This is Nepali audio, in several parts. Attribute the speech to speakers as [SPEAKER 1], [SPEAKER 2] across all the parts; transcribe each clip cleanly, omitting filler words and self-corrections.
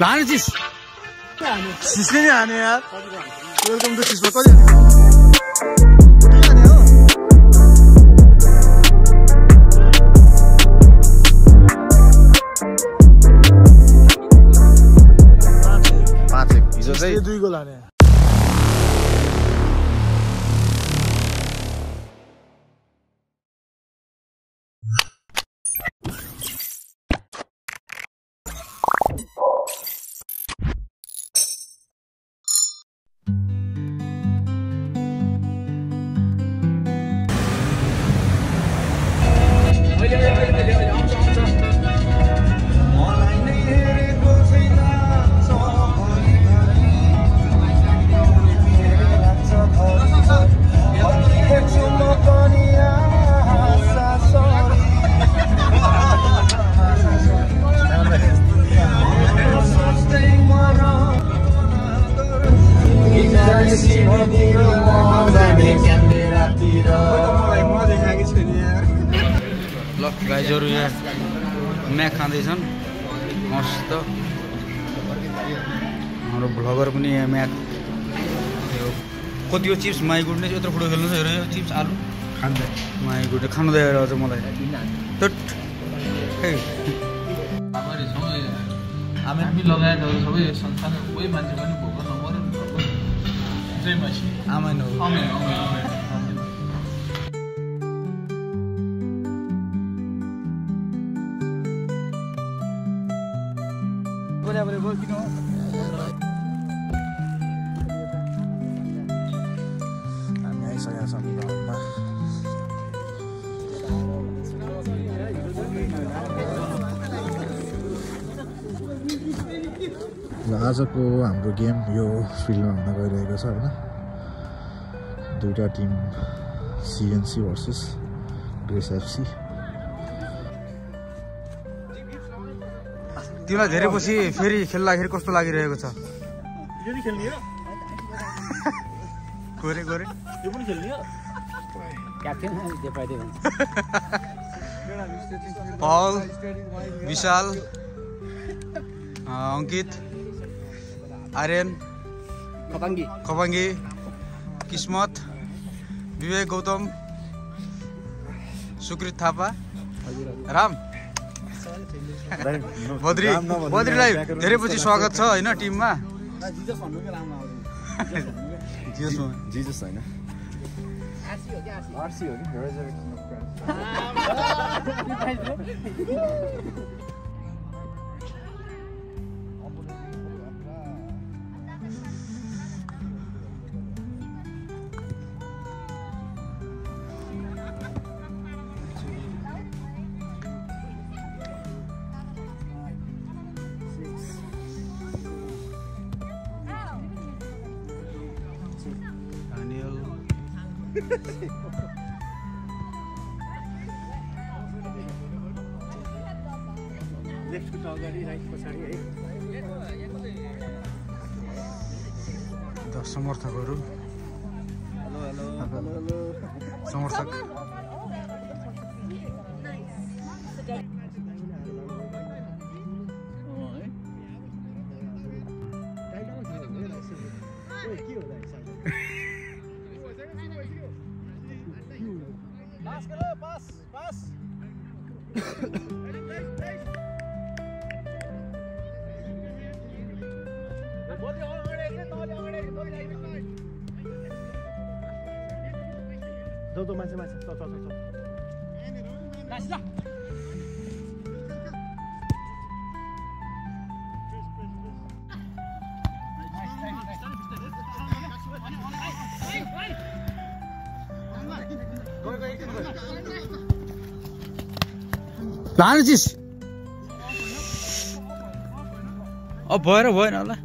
[SPEAKER 1] लाने चिज सिस्ने नि हाने यार वेलकम टु सिस्नो कहिले हाने हो पाँच हिजो चाहिँ 2 गोल हाने गाइजहरु यहाँ म्याक खाँदैछन् मस्त हाम्रो भ्लगर पनि यहाँ म्याक कति हो चिप्स माई गुडनेस यत्रो फुटो खेल्नु छ हेर यो चिप्स आलु खाँदै माई गुडने खानु दिएर अझ मलाई टट हे
[SPEAKER 2] हामी लगायत सबै संस्थाको कोही मान्छे पनि भोक नमर्नु जय मसी
[SPEAKER 1] आमेन हो
[SPEAKER 2] आमेन
[SPEAKER 3] आजको हाम्रो गेम यो फिल्डमा हुन गइरहेको छ हैन दुईटा team CNC versus Grace FC
[SPEAKER 1] तिमीलाई धेरै पछि फेरि खेल्दाखेरि कस्तो लागिरहेको छ
[SPEAKER 2] यो नि खेल्ने हो
[SPEAKER 1] गोरे गोरे
[SPEAKER 2] यो पनि खेल्ने हो
[SPEAKER 4] क्याप्टेन जे पाइदै हुन्छ
[SPEAKER 1] पल विशाल अंकित आर्यन खपाङ्गी किस्मत विवेक गौतम सुकृत थापा राम बद्रीलाई धेरै पछि स्वागत छ हैन टिममा
[SPEAKER 3] जिजस हैन आरसी हो नि रेजरेक्सन अफ क्राइस्ट
[SPEAKER 4] लेफ्टको अगाडि राइट पछाडि है
[SPEAKER 1] समर्थकहरू
[SPEAKER 4] हेलो हेलो हेलो
[SPEAKER 1] समर्थक
[SPEAKER 4] दो मान्छे मान्छे चल चल चल नाच्छ
[SPEAKER 1] लाने चिज अब भएन होला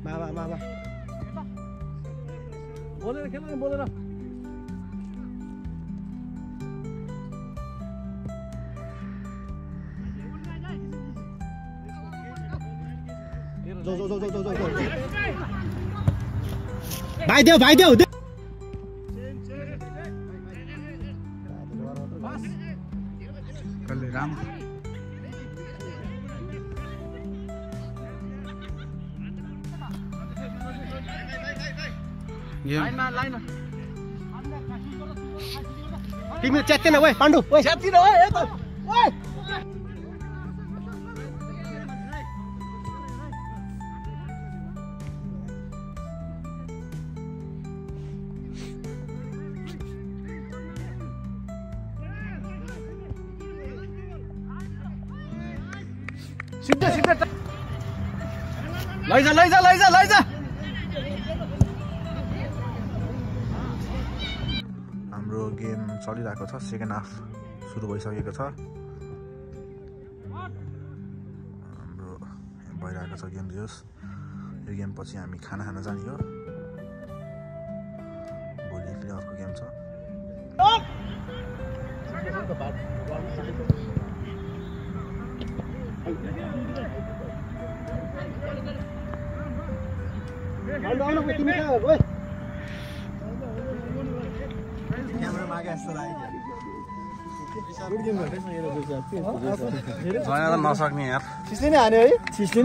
[SPEAKER 4] बाबा बाबा बोलेर खेल न बोलेर जो भाइ देऊ
[SPEAKER 1] कसले राम
[SPEAKER 4] तिमी च्यात्तेन ओए पाण्डु ओए च्यात्तिन ओए यता ओए सिधा लैजा
[SPEAKER 3] हाम्रो गेम चलिरहेको छ सेकेन्ड हाफ सुरु भइसकेको छ हाम्रो भइरहेको छ गेम जोस यो गेम पछि हामी खाना खान जाने हो भोलि फेरि अर्को गेम छ
[SPEAKER 4] तिमी कहाँ ओए
[SPEAKER 3] नसक्ने यार
[SPEAKER 4] छिस्ले नै हान्यो है छिस्ले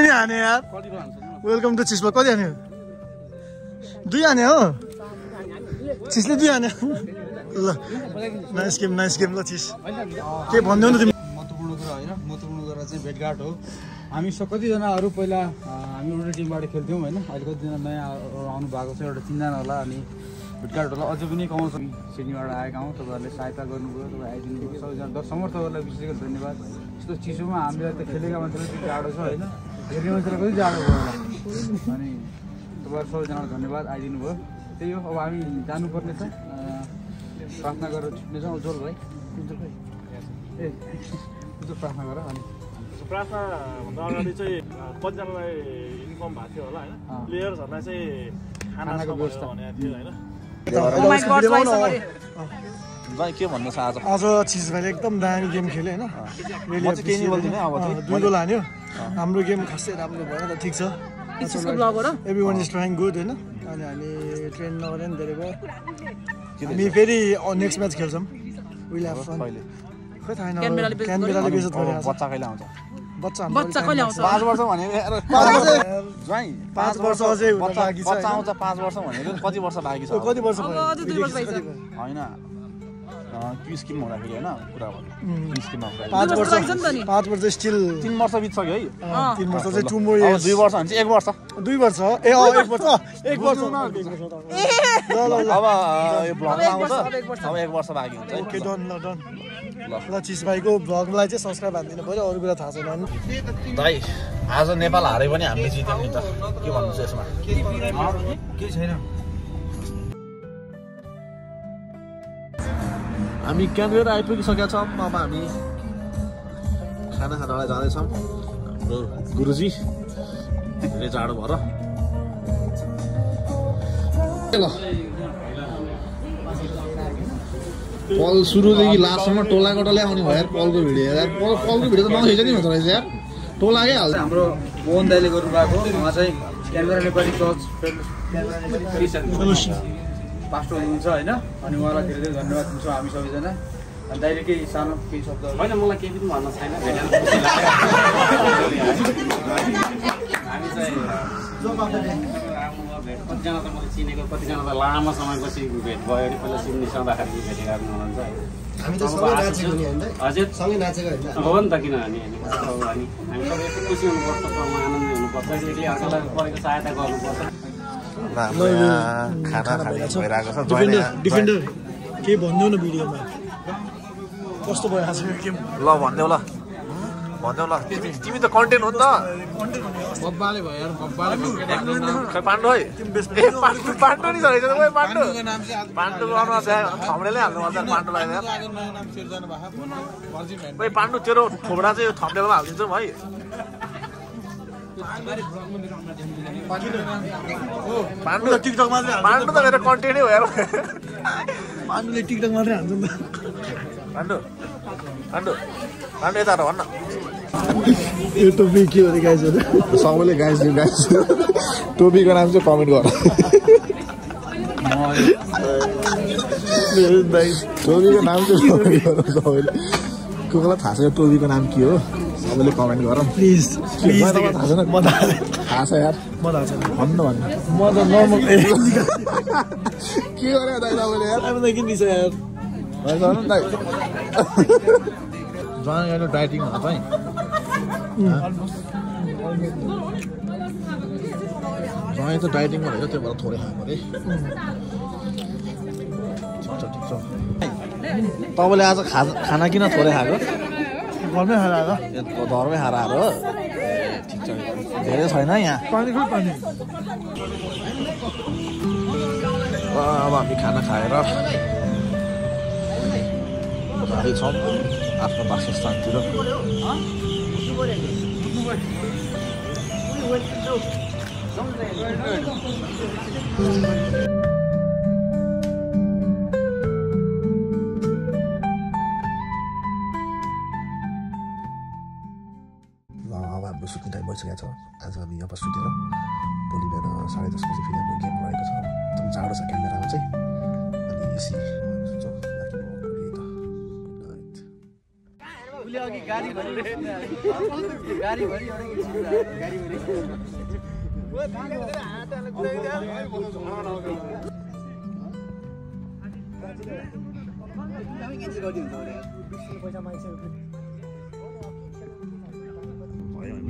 [SPEAKER 4] नै हान्यो यार वेलकम टु चिस्पा कति हान्यो 2 हान्यो हो छिस्ले 2 हान्यो ल नाइस गेम ल चिस के भन्दै न तिमी
[SPEAKER 1] महत्त्वपूर्ण कुरा होइन महत्त्वपूर्ण कुरा चाहिँ भेटघाट हो हामी कतिजनाहरू पहिला हामी एउटा टिमबाट खेल्थ्यौँ होइन अहिले कतिजना नयाँ आउनु भएको छ एउटा 3 जना होला अनि भेटघाट होला अझै पनि कमाउँछ सिडनीबाट आएका हौँ तपाईँहरूले सहायता गर्नुभयो तपाईँ आइदिनु भयो सबैजना समर्थकहरूलाई विशेष गरी धन्यवाद यस्तो चिसोमा हामीलाई त खेलेका मान्छेलाई त्यो जाडो छ होइन हेर्ने मान्छेलाई कति जाडो भयो होला अनि तपाईँहरू सबैजनालाई धन्यवाद आइदिनु भयो त्यही हो अब हामी जानुपर्ने छ प्रार्थना गरेर छुट्नेछौँ उज्जवल भाइ ए उज्जवल प्रार्थना गर अनि
[SPEAKER 5] प्रार्थनाभन्दा अगाडि चाहिँ कतिजनालाई इन्फर्म भएको थियो होला होइन प्लेयर्सहरूलाई चाहिँ खानाको व्यवस्था भनेको थियो होइन
[SPEAKER 3] के भन्नु छ
[SPEAKER 4] आज चिज भाइले एकदम दामी गेम खेल्यो होइन केही बोल्दिनँ अब 2 गोल हान्यो हाम्रो गेम खासै राम्रो भएन त ठिक छ एभ्रिवान इज ट्राइङ गुड होइन अनि हामी ट्रेन नगरे नि धेरै भयो हामी फेरि नेक्स्ट म्याच खेल्छौँ विल ह्याभ फन खै थाहा छैन क्यानबेराले बेइज्जत गरेको छ
[SPEAKER 3] बच्चा कहिले आउँछ
[SPEAKER 6] बच्चा कहिले आउँछ
[SPEAKER 3] 5 वर्ष भनेको
[SPEAKER 4] 5 वर्ष अझै बाँकी छ
[SPEAKER 3] बच्चा आउँछ 5 वर्ष भनेको कति वर्ष बाँकी छ
[SPEAKER 4] कति वर्ष
[SPEAKER 6] अब अझै 2 वर्ष बाँकी छ
[SPEAKER 3] हैन क्यु स्किम हुँदाखेरि हैन कुरा गर्नु क्यु स्किममा
[SPEAKER 4] 5 वर्ष स्टिल
[SPEAKER 3] 3 वर्ष बित्सक्यो है
[SPEAKER 4] 3 वर्ष चाहिँ 2 मोर इयर्स
[SPEAKER 3] 2 वर्ष भने चाहिँ 1 वर्ष
[SPEAKER 4] 2 वर्ष ए 1 वर्ष
[SPEAKER 3] अब यो भ्लगमा आउँछ अब 1 वर्ष बाँकी हुन्छ
[SPEAKER 4] ओके डन ल चिस भाइको भ्लगलाई चाहिँ सब्स्क्राइब हान्दिनु पर्यो अरू कुरा थाहा छैन
[SPEAKER 3] दाइ आज नेपाल हारे पनि हामीले जित्यौँ नि त के भन्नु छ यसमा
[SPEAKER 1] केही छैन
[SPEAKER 3] हामी क्यानबेरा आइपुगिसकेका छौँ अब हामी खाना खानलाई जाँदैछौँ हाम्रो गुरुजी धेरै जाडो भएर ल पल सुरुदेखि लास्टसम्म टोलाकोटोले आउने भयो यार पलको भिडियो यार पलको भिडियो त नखिच नि हुँदो रहेछ यार टोलाकै हाल्छ
[SPEAKER 1] हाम्रो मोहन दाइले गर्नुभएको उहाँ चाहिँ क्यानबेरा नेपाली चर्च पास्टर हुनुहुन्छ होइन अनि उहाँलाई धेरै धेरै धन्यवाद दिन्छौँ हामी सबैजना अनि दाइले केही सानो केही शब्द
[SPEAKER 7] होइन मलाई केही पनि भन्न छैन हामी चाहिँ कतिजना त मैले चिनेको कतिजना त लामो समयपछि भेट भयो अनि पहिला सिडनी सौँदाखेरि भेटेका हुनुहुन्छ हजुर सँगै नाचेको हो नि त किनभने हामी सबै खुसी हुनुपर्छ आनन्दी हुनुपर्छ एकले अर्कालाई परेको सहायता गर्नुपर्छ
[SPEAKER 3] खाना खाने भइरहेको छ
[SPEAKER 4] डिफेन्डर केही भन्नु न भिडियोमा कस्तो भयो आज गेम
[SPEAKER 3] ल भन्देऊ ल तिमी त कन्टेन्ट हो नि त
[SPEAKER 2] बब्बाले भयो यार बब्बाले
[SPEAKER 3] खै पाण्डु है पाण्डु नि रहेछ ओए पाण्डुको अनुहार थम्नेलै हाल्नु पर्छ पाण्डुलाई यार ओए पाण्डु तेरो थोबडा चाहिँ थम्नेलमा हालिदिन्छौँ है पाण्डु
[SPEAKER 4] टिकटकमा
[SPEAKER 3] पाण्डु त मेरो कन्टेन्टै हो यार
[SPEAKER 4] पाण्डुले टिकटक मात्रै हान्छ नि
[SPEAKER 3] पाण्डु यता भन्न
[SPEAKER 4] यो टोपी के हो गाइजहरु
[SPEAKER 3] सबैले गाइज टोपीको नाम चाहिँ कमेन्ट गर टोपीको नाम चाहिँ कमेन्ट गर सबैले को कोलाई थाहा छ टोपीको नाम के हो सबैले कमेन्ट गर
[SPEAKER 4] प्लिज
[SPEAKER 3] थाहा छैन
[SPEAKER 4] म
[SPEAKER 3] थाहा छ यार
[SPEAKER 4] म थाहा छैन
[SPEAKER 3] भन्नु भन्नु
[SPEAKER 4] म त नर्मल
[SPEAKER 3] के गरे दाइ तपाईँले यार
[SPEAKER 4] अब त किन दिन्छ यार
[SPEAKER 3] भन्नु दाइ जहाँ गएर डाइटिङ हुन्छ है जहाँ त डाइटिङ भनेको त्यो भएर थोरै खाएको अरे ठिक छ तपाईँले आज खाना किन थोरै खाएको
[SPEAKER 4] घरमै खाएर आएर
[SPEAKER 3] घरमै खाएर आएर हो ठिक छ धेरै छैन यहाँ
[SPEAKER 4] पानी
[SPEAKER 3] अब हामी खाना खाएर जाँदैछौँ आफ्नो वासस्थानतिर अब हाम्रो सुत्ने टाइम भइसकेको छ आज हामी यहाँ सुतेर भोलि बिहान 10:30 बजी फेरि हाम्रो गेम रहेको छ एकदम जाडो छ क्यामेरामा चाहिँ अनि एसी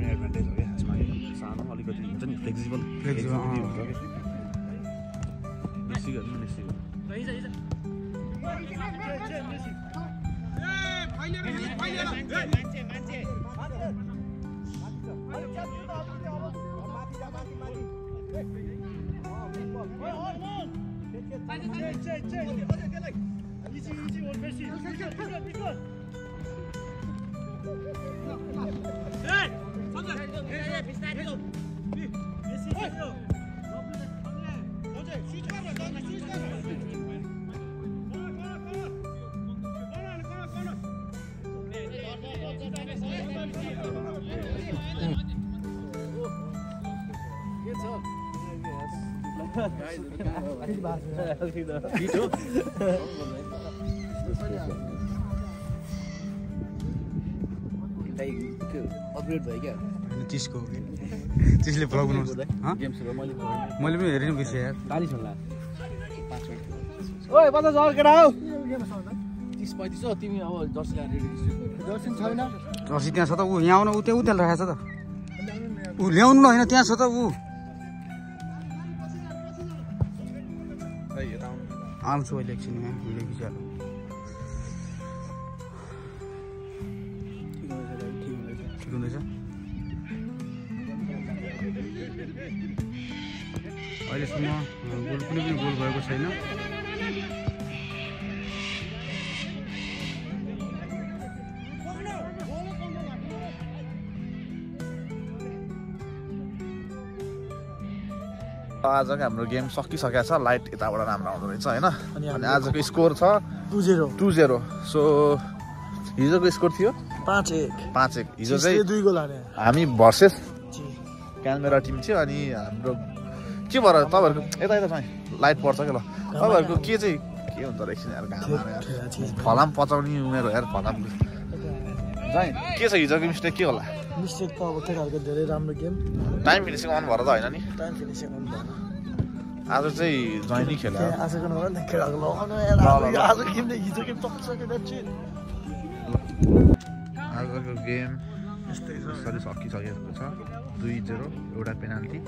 [SPEAKER 3] एडभान्टेज हो क्या यसमा सानो अलिकति हुन्छ नि फ्लेक्सिबल हुन्छ क्या बेसी गर्नु बेसी
[SPEAKER 1] अपग्रेड भयो क्या 30 को 30 ले ब्लग बनाउँछ गेम सुरु मैले पनि हेरेँ नि बिर्से यार 40 होला 5 ओए 50,000 केटा हो 30 35 हो तिमी अब जर्सी ल्याएर रेडी जर्सी छैन जर्सी त्यहाँ छ त उ यहाँ आउन उ त्यहाँ उतेल राखेछ त उ ल्याउनु न हैन त्यहाँ छ त उ आउँछु अहिले एकछिन यहाँ भिडियो खिचाल्नु ठिक हुँदैछ अहिलेसम्म गोल कुनै पनि गोल भएको छैन
[SPEAKER 3] आजको हाम्रो गेम सकिसकेको छ लाइट यताबाट राम्रो आउँदो रहेछ होइन अनि आजको स्कोर छ 2-0 सो हिजोको स्कोर थियो 5-1 हिजो चाहिँ
[SPEAKER 4] 2 गोल हाने
[SPEAKER 3] हामी भर्सेस क्यामेरा टिम थियो अनि हाम्रो के भएर तपाईँहरूको यता चाहिँ लाइट पर्छ क्या ल तपाईँहरूको के चाहिँ के हुन्छ रहेछ यार घाम फलाम पचाउने उमेर हो यार फलाम चाहिँ के छ हिजोको मिस्टेक के होला
[SPEAKER 4] मिस्टेक त अब केटाहरुको धेरै राम्रो गेम
[SPEAKER 3] टाइम फिनिसिङ अन भएर त हैन नि
[SPEAKER 4] टाइम फिनिसिङ अन भएर
[SPEAKER 3] आज चाहिँ जॉइनी खेल्यो
[SPEAKER 4] आजको नभएर नि केटाहरुको लगाउनु यार आज गेम नै हिजो गेम सकिसक्यो द्याट चाहिँ
[SPEAKER 3] आजको गेम यस्तै छ सकिसकेको छ 2-0 एउटा पेनाल्टी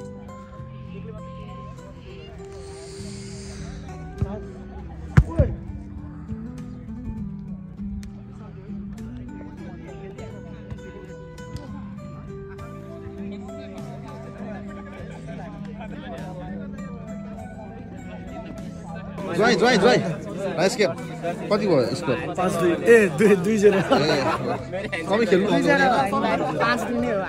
[SPEAKER 3] जोइ नाइस गेम कति भयो स्कोर
[SPEAKER 4] 5-2 ए 2-0
[SPEAKER 3] कमी खेल्नु
[SPEAKER 6] 5-2 नै हो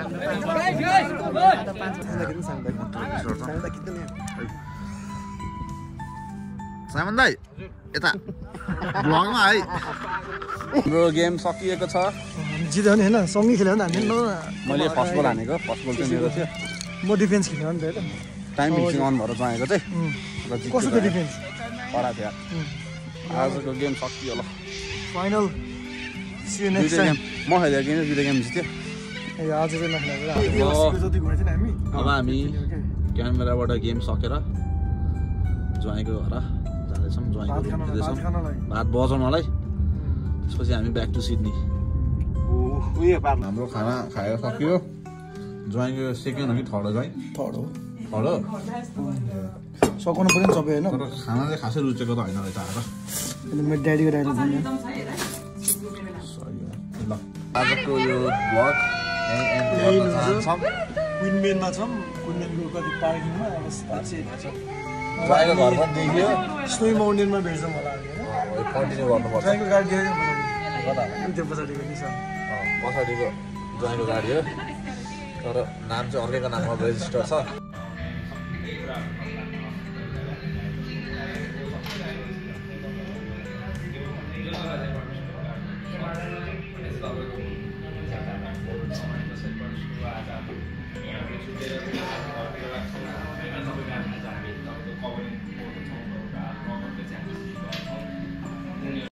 [SPEAKER 3] सामन दाइ यता ब्लगमा है हाम्रो गेम सकिएको छ
[SPEAKER 4] जित्यो नि हैन सँगै खेल्यो नि हामी
[SPEAKER 3] मैले फर्स्ट बल हानेको फर्स्ट बल चाहिँ मेरो थियो
[SPEAKER 4] म डिफेन्स खेल्नु नि त होइन
[SPEAKER 3] टाइम फिक्सिङ अन भएर जाएको चाहिँ र
[SPEAKER 4] कस्तो थियो डिफेन्स
[SPEAKER 3] खरा थियो आजको गेम सकियो ल
[SPEAKER 4] final see you next time
[SPEAKER 3] म खेलेको गेम दुईटा गेम जित्यो
[SPEAKER 4] ए आज चाहिँ नखेलेको जति गएको थिएन हामी
[SPEAKER 3] अब हामी क्यामेराबाट गेम सकेर ज्वाइँको घर जाँदैछौँ ज्वाइँको हेर्दैछौँ भात बजाउनलाई त्यसपछि हामी ब्याक टु सिडनी हाम्रो खाना खाएर सक्यो ज्वाइँको सेकेन्ड हो कि थर्ड हो ज्वाइँ
[SPEAKER 4] थर्ड हो
[SPEAKER 3] थर्ड हो
[SPEAKER 4] सघाउनु पऱ्यो नि सबै होइन
[SPEAKER 3] तर खाना चाहिँ खासै रुचेको त होइन रहेछ आएर
[SPEAKER 4] मेरो ड्याडीको डाइलग भन्नु
[SPEAKER 3] ल आजको यो भ्लग
[SPEAKER 4] क्विनमेनमा छौँ क्विनमेनको कति पार्किङमा अब
[SPEAKER 3] ज्वाइँको घर पनि देखियो
[SPEAKER 4] स्नो माउन्टेनमा भेट्छौँ होला
[SPEAKER 3] कन्टिन्यू गर्नुपर्छ
[SPEAKER 4] ज्वाइँको गाडी देखेको त्यो पछाडिको निशान
[SPEAKER 3] पछाडिको ज्वाइँको गाडी हो तर नाम चाहिँ अर्कैको नाममा रेजिस्टर छ